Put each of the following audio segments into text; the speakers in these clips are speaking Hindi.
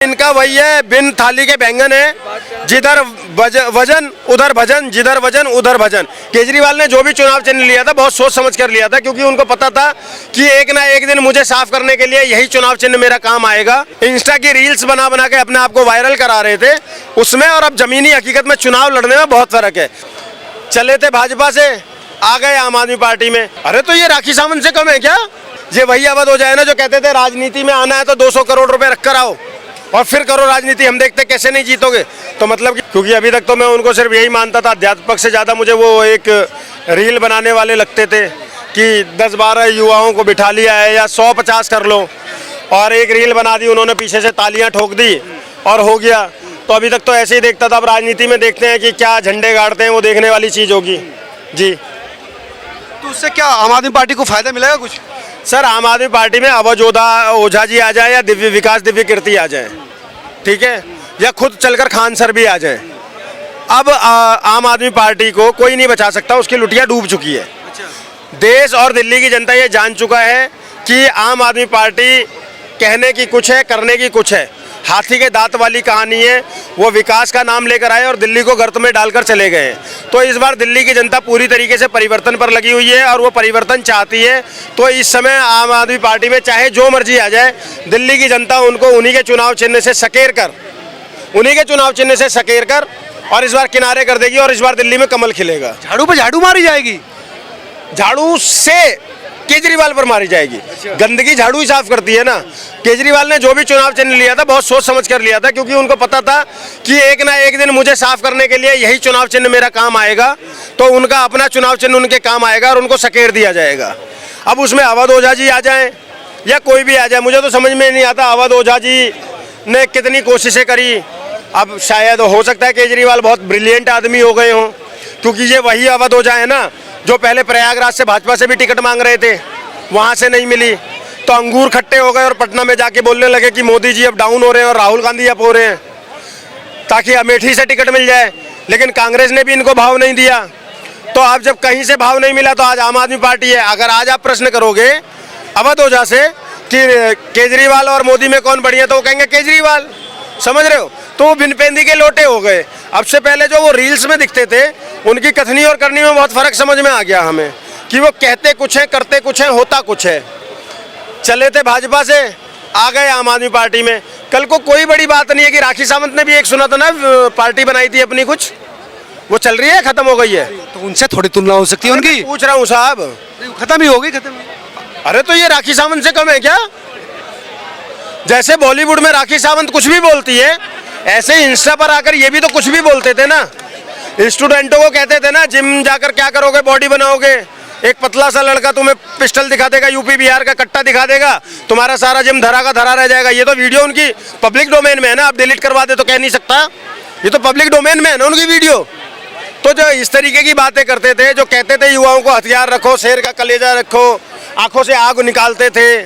इनका वही है, बिन थाली के बैंगन है, जिधर वजन उधर भजन, जिधर वजन उधर भजन। केजरीवाल ने जो भी चुनाव चिन्ह लिया था बहुत सोच समझ कर लिया था, क्योंकि उनको पता था कि एक ना एक दिन मुझे साफ करने के लिए यही चुनाव चिन्ह मेरा काम आएगा। इंस्टा की रील्स बना बना के अपने आप को वायरल करा रहे थे उसमें, और अब जमीनी हकीकत में चुनाव लड़ने में बहुत फर्क है। चले थे भाजपा से, आ गए आम आदमी पार्टी में। अरे तो ये राखी सावंत से कम है क्या? ये वही अवध हो जाए ना जो कहते थे राजनीति में आना है तो 200 करोड़ रुपए रख कर आओ और फिर करो राजनीति, हम देखते कैसे नहीं जीतोगे। तो मतलब क्योंकि अभी तक तो मैं उनको सिर्फ यही मानता था, अध्यात्मक से ज़्यादा मुझे वो एक रील बनाने वाले लगते थे कि 10-12 युवाओं को बिठा लिया है या 100-50 कर लो, और एक रील बना दी उन्होंने, पीछे से तालियां ठोक दी और हो गया। तो अभी तक तो ऐसे ही देखता था, अब राजनीति में देखते हैं कि क्या झंडे गाड़ते हैं, वो देखने वाली चीज़ होगी जी। तो उससे क्या आम आदमी पार्टी को फायदा मिलेगा कुछ? सर आम आदमी पार्टी में अवध ओझा जी आ जाए या दिव्य कीर्ति आ जाए, ठीक है, या खुद चलकर खान सर भी आ जाए, अब आम आदमी पार्टी को कोई नहीं बचा सकता, उसकी लुटिया डूब चुकी है। देश और दिल्ली की जनता ये जान चुका है कि आम आदमी पार्टी कहने की कुछ है, करने की कुछ है। हाथी के दांत वाली कहानी है, वो विकास का नाम लेकर आए और दिल्ली को गर्त में डालकर चले गए। तो इस बार दिल्ली की जनता पूरी तरीके से परिवर्तन पर लगी हुई है और वो परिवर्तन चाहती है। तो इस समय आम आदमी पार्टी में चाहे जो मर्जी आ जाए, दिल्ली की जनता उनको उन्हीं के चुनाव चिन्ह से सकेर कर और इस बार किनारे कर देगी और इस बार दिल्ली में कमल खिलेगा। झाड़ू पे झाड़ू मारी जाएगी? झाड़ू से केजरीवाल पर मारी जाएगी। गंदगी झाड़ू ही साफ करती है ना। केजरीवाल ने जो भी चुनाव चिन्ह लिया था बहुत सोच समझ कर लिया था, क्योंकि उनको पता था कि एक ना एक दिन मुझे साफ करने के लिए यही चुनाव चिन्ह मेरा काम आएगा। तो उनका अपना चुनाव चिन्ह उनके काम आएगा और उनको सकेर दिया जाएगा। अब उसमें अवध ओझा जी आ जाएं या कोई भी आ जाए, मुझे तो समझ में नहीं आता अवध ओझा जी ने कितनी कोशिशें करी। अब शायद हो सकता है केजरीवाल बहुत ब्रिलियंट आदमी हो गए हों, क्योंकि ये वही अवध ओझा है ना जो पहले प्रयागराज से भाजपा से भी टिकट मांग रहे थे, वहाँ से नहीं मिली तो अंगूर खट्टे हो गए और पटना में जाके बोलने लगे कि मोदी जी अब डाउन हो रहे हैं और राहुल गांधी अप हो रहे हैं, ताकि अमेठी से टिकट मिल जाए। लेकिन कांग्रेस ने भी इनको भाव नहीं दिया। तो अब जब कहीं से भाव नहीं मिला तो आज आम आदमी पार्टी है। अगर आज आप प्रश्न करोगे अवध ओझा से कि केजरीवाल और मोदी में कौन बढ़िया, तो वो कहेंगे केजरीवाल, समझ रहे हो। तो वो बिनपेंदी के लोटे हो गए। अब से पहले जो वो रील्स में दिखते थे, उनकी कथनी और करनी में बहुत फर्क समझ में आ गया हमें कि वो कहते कुछ है, करते कुछ है, होता कुछ है। चले थे भाजपा से, आ गए आम आदमी पार्टी में। कल को कोई बड़ी बात नहीं है कि राखी सावंत ने भी एक सुना था ना, पार्टी बनाई थी अपनी, कुछ वो चल रही है, खत्म हो गई है। तो उनसे थोड़ी तुलना हो सकती है उनकी? पूछ रहा हूँ साहब, खत्म ही हो गई, खत्म। अरे तो ये राखी सावंत से कम है क्या? जैसे बॉलीवुड में राखी सावंत कुछ भी बोलती है, ऐसे इंस्टा पर आकर ये भी तो कुछ भी बोलते थे ना। स्टूडेंटों को कहते थे ना, जिम जाकर क्या करोगे, बॉडी बनाओगे। एक पतला सा लड़का तुम्हें पिस्टल दिखा देगा, यूपी बिहार का कट्टा दिखा देगा, तुम्हारा सारा जिम धरा का धरा रह जाएगा। ये तो वीडियो उनकी पब्लिक डोमेन में है ना, आप डिलीट करवा दे तो कह नहीं सकता। ये तो पब्लिक डोमेन में है ना उनकी वीडियो। तो जो इस तरीके की बातें करते थे, जो कहते थे युवाओं को हथियार रखो, शेर का कलेजा रखो, आंखों से आग निकालते थे,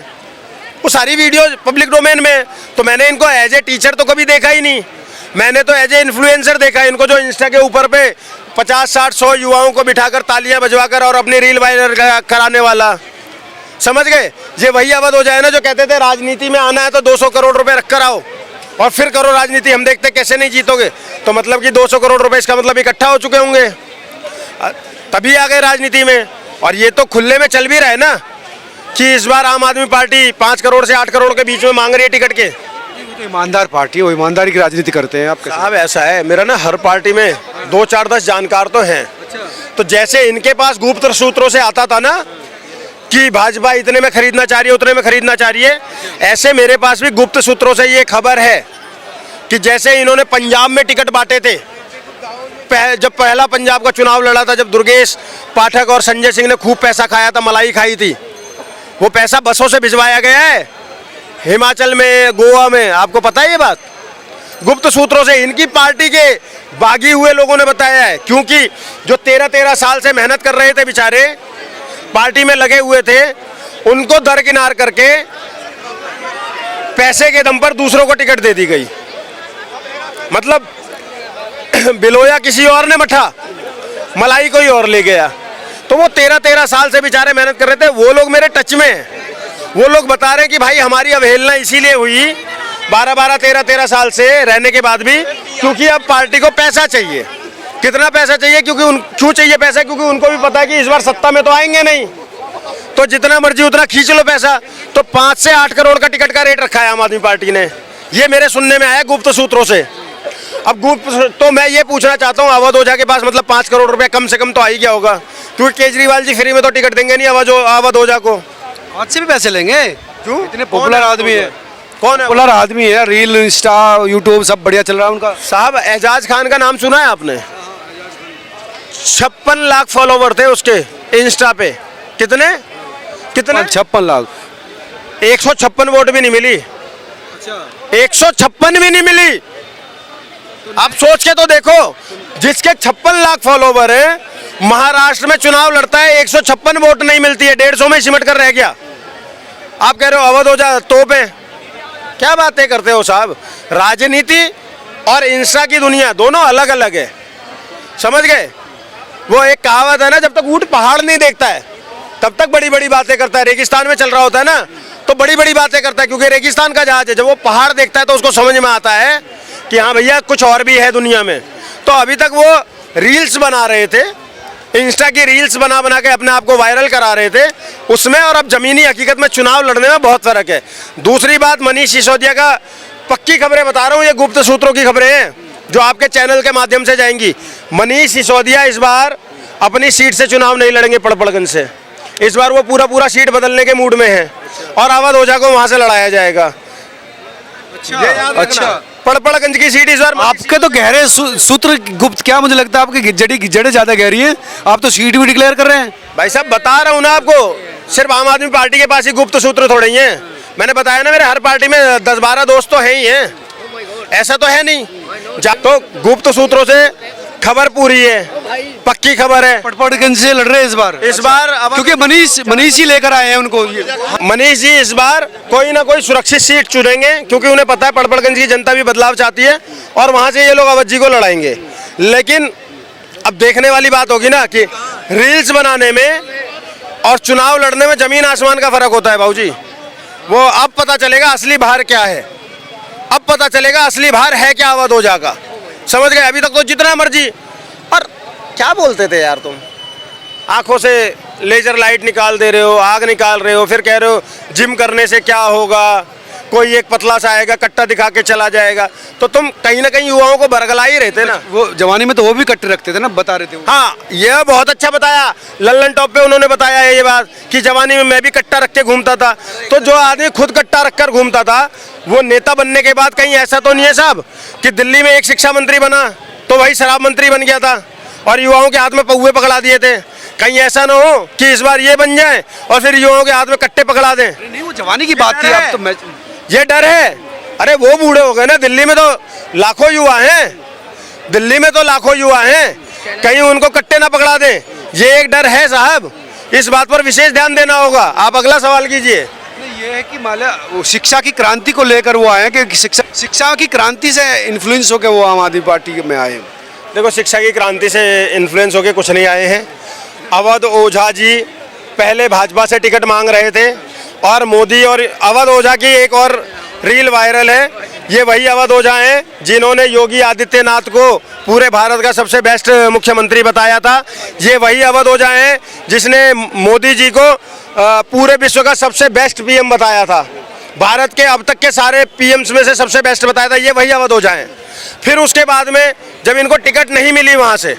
वो सारी वीडियो पब्लिक डोमेन में। तो मैंने इनको एज ए टीचर तो कभी देखा ही नहीं, मैंने तो एज ए इन्फ्लुएंसर देखा है इनको, जो इंस्टा के ऊपर पे 50-60-100 युवाओं को बिठाकर तालियां बजवाकर और अपनी रील वायरल कराने वाला, समझ गए। ये वही अवध हो जाए ना जो कहते थे राजनीति में आना है तो 200 करोड़ रुपए रख कर आओ और फिर करो राजनीति, हम देखते कैसे नहीं जीतोगे। तो मतलब कि 200 करोड़ रुपए इसका मतलब इकट्ठा हो चुके होंगे, तभी आ गए राजनीति में। और ये तो खुले में चल भी रहा है ना कि इस बार आम आदमी पार्टी 5 करोड़ से 8 करोड़ के बीच में मांग रही है टिकट के। तो ईमानदार पार्टी है, वो ईमानदारी की राजनीति करते हैं। आप साहब ऐसा है, मेरा ना हर पार्टी में 2-4-10 जानकार तो हैं। तो जैसे इनके पास गुप्त सूत्रों से आता था ना कि भाजपा इतने में खरीदना चाह रही है, उतने में खरीदना चाह रही है, ऐसे मेरे पास भी गुप्त सूत्रों से ये खबर है कि जैसे इन्होंने पंजाब में टिकट बांटे थे, जब पहला पंजाब का चुनाव लड़ा था, जब दुर्गेश पाठक और संजय सिंह ने खूब पैसा खाया था, मलाई खाई थी, वो पैसा बसों से भिजवाया गया है हिमाचल में, गोवा में। आपको पता है ये बात? गुप्त सूत्रों से इनकी पार्टी के बागी हुए लोगों ने बताया है, क्योंकि जो 13-13 साल से मेहनत कर रहे थे बेचारे, पार्टी में लगे हुए थे, उनको दरकिनार करके पैसे के दम पर दूसरों को टिकट दे दी गई। मतलब बिलोया किसी और ने मठा, मलाई कोई और ले गया। तो वो 13-13 साल से बेचारे मेहनत कर रहे थे, वो लोग मेरे टच में हैं। वो लोग बता रहे हैं कि भाई हमारी अवहेलना इसीलिए हुई 12-12, 13-13 साल से रहने के बाद भी, क्योंकि अब पार्टी को पैसा चाहिए। कितना पैसा चाहिए? क्यों चाहिए पैसा? क्योंकि उनको भी पता है कि इस बार सत्ता में तो आएंगे नहीं, तो जितना मर्जी उतना खींच लो पैसा। तो 5 से 8 करोड़ का टिकट का रेट रखा है आम आदमी पार्टी ने, ये मेरे सुनने में आया गुप्त सूत्रों से। अब गुप्त, तो मैं ये पूछना चाहता हूँ, अवध ओझा के पास मतलब 5 करोड़ रुपए कम से कम तो आ ही गया होगा, क्योंकि केजरीवाल जी फ्री में तो टिकट देंगे नहीं अवध ओझा को। आज से भी पैसे लेंगे? क्यों? इतने पॉपुलर आदमी है, कौन है? पॉपुलर आदमी है, रील, इंस्टा, यूट्यूब सब बढ़िया चल रहा है उनका। साहब एजाज खान का नाम सुना है आपने? 56 लाख फॉलोवर थे उसके इंस्टा पे। कितने 56 लाख। 156 वोट भी नहीं मिली। 156 भी नहीं मिली। आप सोच के तो देखो, जिसके 56 लाख फॉलोवर है, महाराष्ट्र में चुनाव लड़ता है, 156 वोट नहीं मिलती है, 150 में सिमट कर रह गया। आप कह रहे हो अवध ओझा तोप है? क्या बातें करते हो साहब? राजनीति और इंस्टा की दुनिया दोनों अलग अलग है, समझ गए? वो एक कहावत है ना, जब तक ऊंट पहाड़ नहीं देखता है तब तक बड़ी बड़ी बातें करता है। रेगिस्तान में चल रहा होता है ना, तो बड़ी बड़ी बातें करता है, क्योंकि रेगिस्तान का जहाज है। जब वो पहाड़ देखता है तो उसको समझ में आता है कि हाँ भैया कुछ और भी है दुनिया में। तो अभी तक वो रील्स बना रहे थे, इंस्टा की रील्स बना बना के अपने आप को वायरल करा रहे थे उसमें, और अब जमीनी हकीकत में चुनाव लड़ने में बहुत फर्क है। दूसरी बात, मनीष सिसोदिया का, पक्की खबरें बता रहा हूँ, ये गुप्त सूत्रों की खबरें हैं जो आपके चैनल के माध्यम से जाएंगी। मनीष सिसोदिया इस बार अपनी सीट से चुनाव नहीं लड़ेंगे पड़पड़गंज से। इस बार वो पूरा सीट बदलने के मूड में है, और अवध ओझा को वहां से लड़ाया जाएगा। अच्छा, पड़पड़गंज की सीट इस बार आपके तो गहरे सूत्र गुप्त, क्या मुझे लगता है आपकी जड़ें ज्यादा गहरी हैं, आप तो सीट भी डिक्लेयर कर रहे हैं। भाई साहब बता रहा हूँ ना आपको, सिर्फ आम आदमी पार्टी के पास ही गुप्त सूत्र थोड़े ही हैं। मैंने बताया ना, मेरे हर पार्टी में 10-12 दोस्त तो है ही हैं, ऐसा तो है नहीं। तो गुप्त सूत्रों से खबर पूरी है, पक्की खबर है। पड़पड़गंज से लड़ रहे हैं इस बार क्योंकि मनीष ही लेकर आए हैं उनको। मनीष जी इस बार कोई ना कोई सुरक्षित सीट चुनेंगे, क्योंकि उन्हें पता है पड़पड़गंज की जनता भी बदलाव चाहती है, और वहां से ये लोग अवध जी को लड़ाएंगे। लेकिन अब देखने वाली बात होगी ना कि रील्स बनाने में और चुनाव लड़ने में जमीन आसमान का फर्क होता है भाऊजी। वो अब पता चलेगा असली भार क्या है, अब पता चलेगा असली भार है क्या अवध ओझा का, समझ गए? अभी तक तो जितना मर्जी, और क्या बोलते थे यार तुम, आंखों से लेजर लाइट निकाल दे रहे हो, आग निकाल रहे हो, फिर कह रहे हो जिम करने से क्या होगा, कोई एक पतला सा आएगा कट्टा दिखा के चला जाएगा। तो तुम कहीं ना कहीं युवाओं को बरगला ही रहते ना। वो जवानी में तो वो भी कट्टे रखते थे ना, बता रहे थे वो। हाँ, यह बहुत अच्छा बताया, लल्लन टॉप पे उन्होंने बताया है ये बात कि जवानी में मैं भी कट्टा रख के घूमता था। तो जो आदमी खुद कट्टा रखकर घूमता था, वो नेता बनने के बाद कहीं ऐसा तो नहीं है साहब कि दिल्ली में एक शिक्षा मंत्री बना तो वही शराब मंत्री बन गया था और युवाओं के हाथ में पौवे पकड़ा दिए थे। कहीं ऐसा ना हो कि इस बार ये बन जाए और फिर युवाओं के हाथ में कट्टे पकड़ा दें। नहीं, वो जवानी की बात थी, अब तो मैं ये डर है। अरे वो बूढ़े हो गए ना, दिल्ली में तो लाखों युवा हैं, दिल्ली में तो लाखों युवा हैं, कहीं उनको कट्टे ना पकड़ा दें, ये एक डर है साहब। इस बात पर विशेष ध्यान देना होगा। आप अगला सवाल कीजिए। ये है कि माला शिक्षा की क्रांति को लेकर वो आए कि शिक्षा की क्रांति से इन्फ्लुएंस होकर वो आम आदमी पार्टी में आए। देखो, शिक्षा की क्रांति से इन्फ्लुएंस होकर कुछ नहीं आए हैं। अवध ओझा जी पहले भाजपा से टिकट मांग रहे थे, और मोदी और अवध ओझा की एक और रील वायरल है। ये वही अवध ओझा हैं जिन्होंने योगी आदित्यनाथ को पूरे भारत का सबसे बेस्ट मुख्यमंत्री बताया था। ये वही अवध ओझा हैं जिसने मोदी जी को पूरे विश्व का सबसे बेस्ट पीएम बताया था, भारत के अब तक के सारे पीएम्स में से सबसे बेस्ट बताया था। ये वही अवध ओझा हैं। फिर उसके बाद में जब इनको टिकट नहीं मिली वहाँ से,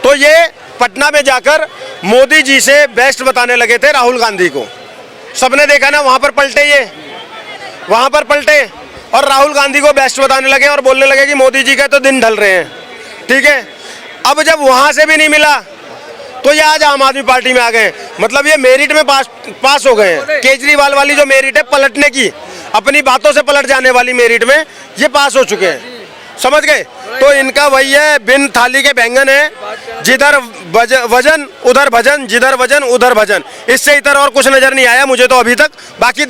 तो ये पटना में जाकर मोदी जी से बेस्ट बताने लगे थे राहुल गांधी को। सबने देखा ना, वहाँ पर पलटे, ये वहाँ पर पलटे और राहुल गांधी को बेस्ट बताने लगे और बोलने लगे कि मोदी जी के तो दिन ढल रहे हैं। ठीक है, अब जब वहाँ से भी नहीं मिला तो ये आज आम आदमी पार्टी में आ गए। मतलब ये मेरिट में पास हो गए हैं। केजरीवाल वाली जो मेरिट है पलटने की, अपनी बातों से पलट जाने वाली मेरिट में ये पास हो चुके हैं, समझ गए? तो इनका वही है, बिन थाली के बैंगन है, जिधर वजन उधर भजन, जिधर वजन उधर भजन। इससे इधर और कुछ नजर नहीं आया मुझे तो अभी तक। बाकी